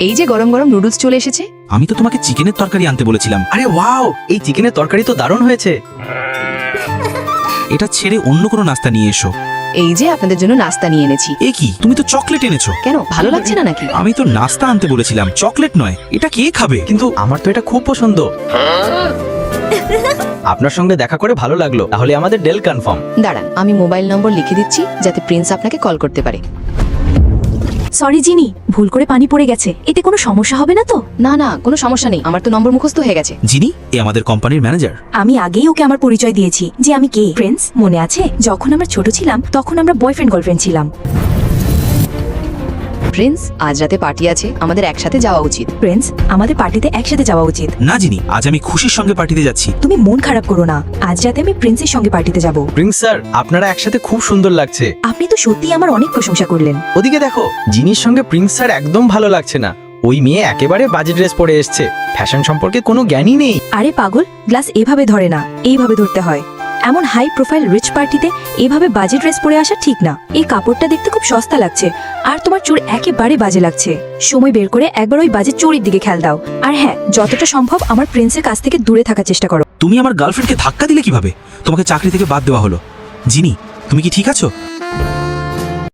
এই যে গরম গরম নুডলস চলে এসেছে। আমি তো তোমাকে চিকেনের তরকারি আনতে বলেছিলাম। আরে ওয়াও, এই চিকেনের তরকারি তো দারুণ হয়েছে। এটা ছেড়ে অন্য কোনো নাস্তা নিয়ে এসো। এই যে আপনাদের জন্য নাস্তা নিয়ে এনেছি। এ কি, তুমি তো চকলেট এনেছো। কেন, ভালো লাগছে না নাকি? আমি তো নাস্তা আনতে বলেছিলাম, চকলেট নয়। এটা কে খাবে? কিন্তু আমার তো এটা খুব পছন্দ। আপনার সঙ্গে দেখা করে ভালো লাগলো। তাহলে আমাদের ডেল কনফার্ম। দাঁড়ান, আমি মোবাইল নম্বর লিখে দিচ্ছি যাতে প্রিন্স আপনাকে কল করতে পারে। সরি জিনি, ভুল করে পানি পড়ে গেছে। এতে কোনো সমস্যা হবে না তো? না না, কোনো সমস্যা নেই, আমার তো নম্বর মুখস্থ হয়ে গেছে। জিনি, এ আমাদের কোম্পানির ম্যানেজার। আমি আগেই ওকে আমার পরিচয় দিয়েছি যে আমি কে। ফ্রেন্ডস, মনে আছে যখন আমরা ছোট ছিলাম তখন আমরা বয়ফ্রেন্ড গার্লফ্রেন্ড ছিলাম। প্রিন্স, আজ রাতে পার্টি আছে, আমাদের একসাথে যাওয়া উচিত। ফ্রেন্ডস, আমাদের পার্টিতে একসাথে যাওয়া উচিত। না জিনি, আজ আমি খুশির সঙ্গে পার্টিতে যাচ্ছি। তুমি মন খারাপ করো না, আজ রাতে আমি প্রিন্সের সঙ্গে পার্টিতে যাব। প্রিন্স স্যার, আপনারা একসাথে খুব সুন্দর লাগছে। আপনি তো সত্যি আমার অনেক প্রশংসা করলেন। ওদিকে দেখো, জিনির সঙ্গে প্রিন্স স্যার একদম ভালো লাগছে না। ওই মেয়ে একেবারে বাজে ড্রেস পরে এসছে, ফ্যাশন সম্পর্কে কোনো জ্ঞানই নেই। আরে পাগল, গ্লাস এভাবে ধরে না, এইভাবে ধরতে হয়। এমন হাই প্রোফাইল রিচ পার্টিতে এইভাবে বাজে ড্রেস পরে আসা ঠিক না। এই কাপড়টা দেখতে খুব সস্তা লাগছে, আর তোমার চুল একেবারে বাজে লাগছে। সময় বের করে একবার ওই বাজে চুড়ির দিকে খেয়াল দাও। আর হ্যাঁ, যতটা সম্ভব আমার প্রিন্সের কাছ থেকে দূরে থাকার চেষ্টা করো। তুমি আমার গার্লফ্রেন্ডকে ধাক্কা দিলে কিভাবে? তোমাকে চাকরি থেকে বাদ দেওয়া হলো। জিনি, তুমি কি ঠিক আছো?